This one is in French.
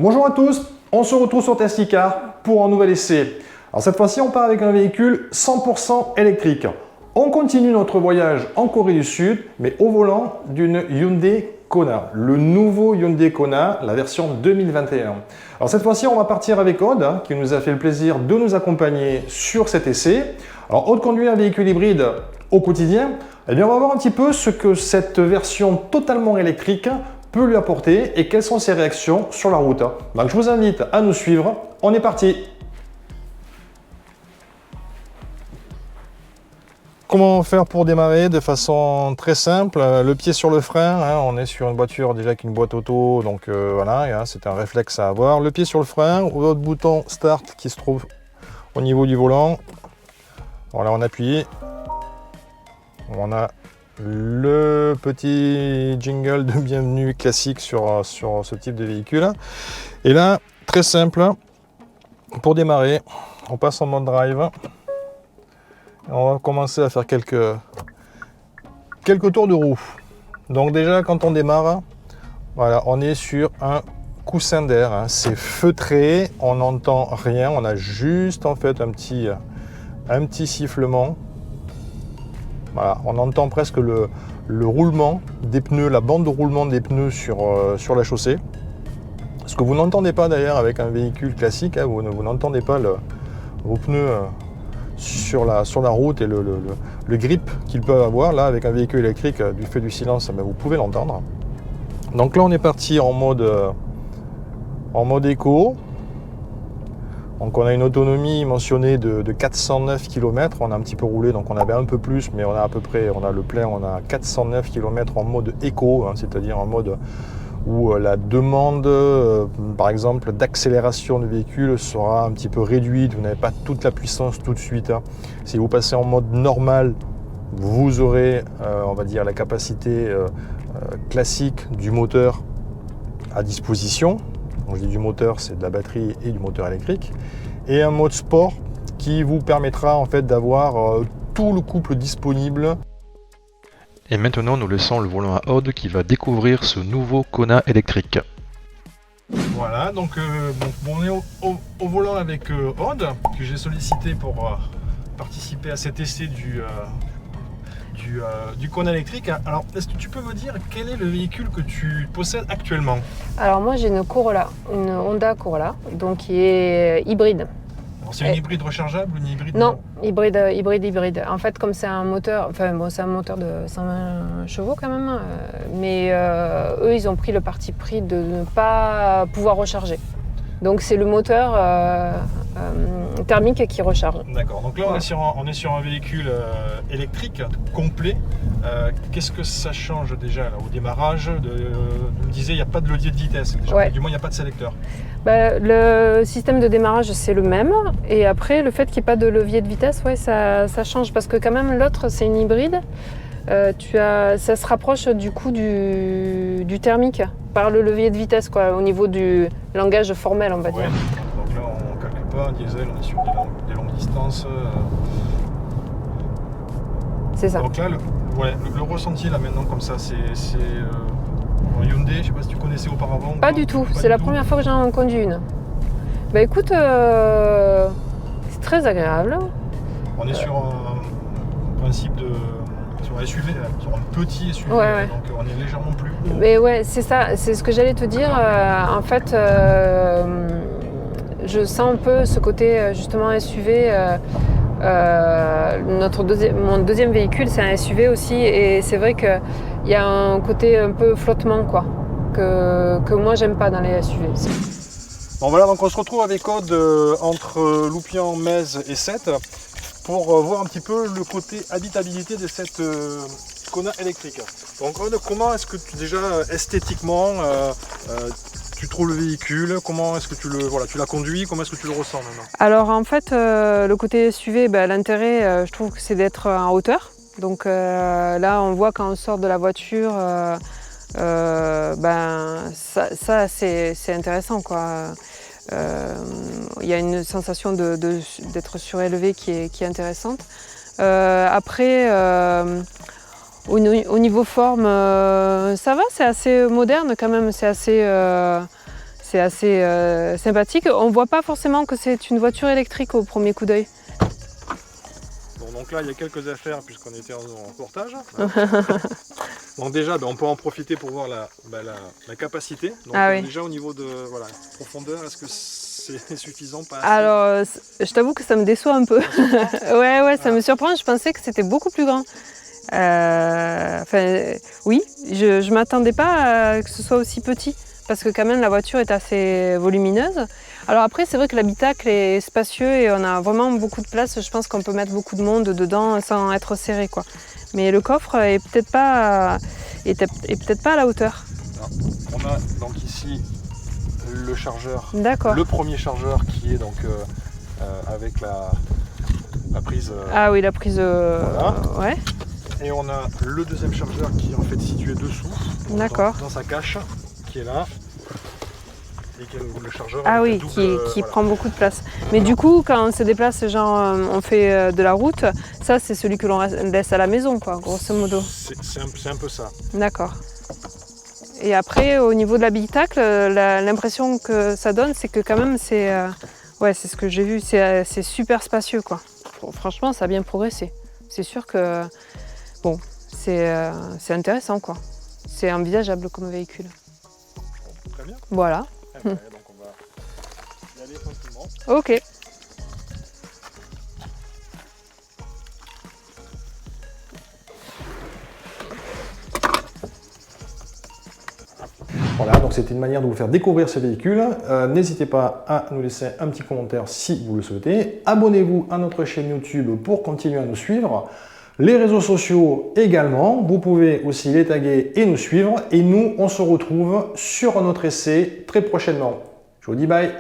Bonjour à tous, on se retrouve sur Testicar pour un nouvel essai. Alors cette fois-ci, on part avec un véhicule 100% électrique. On continue notre voyage en Corée du Sud, mais au volant d'une Hyundai Kona, le nouveau Hyundai Kona, la version 2021. Alors cette fois-ci, on va partir avec Aude, qui nous a fait le plaisir de nous accompagner sur cet essai. Alors Aude conduit un véhicule hybride au quotidien. Eh bien, on va voir un petit peu ce que cette version totalement électrique peut lui apporter et quelles sont ses réactions sur la route. Donc je vous invite à nous suivre, on est parti. Comment faire pour démarrer de façon très simple? Le pied sur le frein, hein, on est sur une voiture déjà avec une boîte auto, donc voilà, c'est un réflexe à avoir. Le pied sur le frein, votre bouton start qui se trouve au niveau du volant. Voilà, on appuie. On a le petit jingle de bienvenue classique sur ce type de véhicule. Et là, très simple, pour démarrer, on passe en mode drive. On va commencer à faire quelques tours de roue. Donc déjà, quand on démarre, voilà, on est sur un coussin d'air. Hein. C'est feutré, on n'entend rien. On a juste en fait un petit sifflement. Voilà, on entend presque le roulement des pneus, la bande de roulement des pneus sur la chaussée. Ce que vous n'entendez pas d'ailleurs avec un véhicule classique, hein, vous n'entendez pas vos pneus sur la route et le grip qu'ils peuvent avoir. Là, avec un véhicule électrique, du fait du silence, vous pouvez l'entendre. Donc là, on est parti en mode éco. Donc on a une autonomie mentionnée de 409 km, on a un petit peu roulé, donc on avait un peu plus, mais on a à peu près, on a le plein, on a 409 km en mode éco, hein, c'est-à-dire en mode où la demande, par exemple, d'accélération de véhicule sera un petit peu réduite, vous n'avez pas toute la puissance tout de suite. Hein. Si vous passez en mode normal, vous aurez, on va dire, la capacité classique du moteur à disposition. Quand je dis du moteur, c'est de la batterie et du moteur électrique. Et un mode sport qui vous permettra en fait d'avoir tout le couple disponible. Et maintenant, nous laissons le volant à Aude qui va découvrir ce nouveau Kona électrique. Voilà, donc on est au volant avec Aude, que j'ai sollicité pour participer à cet essai du Kona électrique. Alors, est-ce que tu peux me dire quel est le véhicule que tu possèdes actuellement? Alors moi j'ai une Corolla, une Honda Corolla, donc qui est hybride. C'est une hybride rechargeable ou une hybride? Non, hybride. En fait, comme c'est un moteur, enfin bon, c'est un moteur de 120 chevaux quand même, mais eux ils ont pris le parti pris de ne pas pouvoir recharger. Donc c'est le moteur thermique qui recharge. D'accord, donc là on est sur un véhicule électrique complet. Qu'est-ce que ça change déjà là, au démarrage? Vous me disiez il n'y a pas de levier de vitesse, déjà, Ouais. Du moins il n'y a pas de sélecteur. Le système de démarrage c'est le même, et après le fait qu'il n'y ait pas de levier de vitesse, ouais, ça change, parce que quand même l'autre c'est une hybride. Ça se rapproche du coup du thermique par le levier de vitesse, quoi, au niveau du langage formel, on va dire. Donc là on ne calcule pas un diesel, on est sur des longues distances. C'est ça. Donc là le ressenti là maintenant comme ça, c'est un Hyundai, je ne sais pas si tu connaissais auparavant. Pas du tout, c'est la première fois que j'en conduis une. Bah écoute, c'est très agréable. On est sur un principe sur un SUV, sur un petit SUV, Ouais. donc on est légèrement plus haut. Mais ouais, c'est ça, c'est ce que j'allais te dire. En fait, je sens un peu ce côté justement SUV. Mon deuxième véhicule, c'est un SUV aussi, et c'est vrai qu'il y a un côté un peu flottement, quoi, que moi j'aime pas dans les SUV. Bon voilà, donc on se retrouve avec Aude entre Loupian, Metz et Sète pour voir un petit peu le côté habitabilité de cette Kona électrique. Donc Aude, comment est-ce que déjà esthétiquement tu trouves le véhicule? Comment est-ce que tu l'as conduit? Comment est-ce que tu le ressens maintenant? Alors en fait, le côté SUV, l'intérêt, je trouve que c'est d'être en hauteur. Donc là, on voit quand on sort de la voiture, ça c'est intéressant, quoi. Il y a une sensation d'être surélevé qui est intéressante. Après, au niveau forme, ça va, c'est assez moderne quand même, c'est c'est assez sympathique. On ne voit pas forcément que c'est une voiture électrique au premier coup d'œil. Bon, donc là, il y a quelques affaires puisqu'on était en reportage. Donc déjà, on peut en profiter pour voir la capacité. Donc oui. déjà au niveau de profondeur, est-ce que c'est suffisant, pas assez? Alors, je t'avoue que ça me déçoit un peu. Ouais, ça me surprend. Je pensais que c'était beaucoup plus grand. Oui, je ne m'attendais pas à que ce soit aussi petit. Parce que quand même, la voiture est assez volumineuse. Alors après, c'est vrai que l'habitacle est spacieux et on a vraiment beaucoup de place. Je pense qu'on peut mettre beaucoup de monde dedans sans être serré, quoi. Mais le coffre est peut-être pas à la hauteur. Alors, on a donc ici le chargeur, D'accord. le premier chargeur qui est donc avec la prise. Ah oui, la prise. Voilà. Ouais. Et on a le deuxième chargeur qui est en fait situé dessous, D'accord. dans sa cache, qui est là. Et qui est le chargeur. Ah avec oui, la double, qui prend beaucoup de place. Mais du coup, quand on se déplace, genre on fait de la route, ça c'est celui que l'on laisse à la maison, quoi, grosso modo. C'est un peu ça. D'accord. Et après, au niveau de l'habitacle, l'impression que ça donne, c'est que quand même, c'est ce que j'ai vu, c'est super spacieux, quoi. Bon, franchement, ça a bien progressé. C'est sûr que, bon, c'est intéressant, quoi. C'est envisageable comme véhicule. Très bien. Voilà. Donc on va y aller tranquillement. Ok. Voilà, donc c'était une manière de vous faire découvrir ce véhicule. N'hésitez pas à nous laisser un petit commentaire si vous le souhaitez. Abonnez-vous à notre chaîne YouTube pour continuer à nous suivre. Les réseaux sociaux également, vous pouvez aussi les taguer et nous suivre. Et nous, on se retrouve sur un autre essai très prochainement. Je vous dis bye!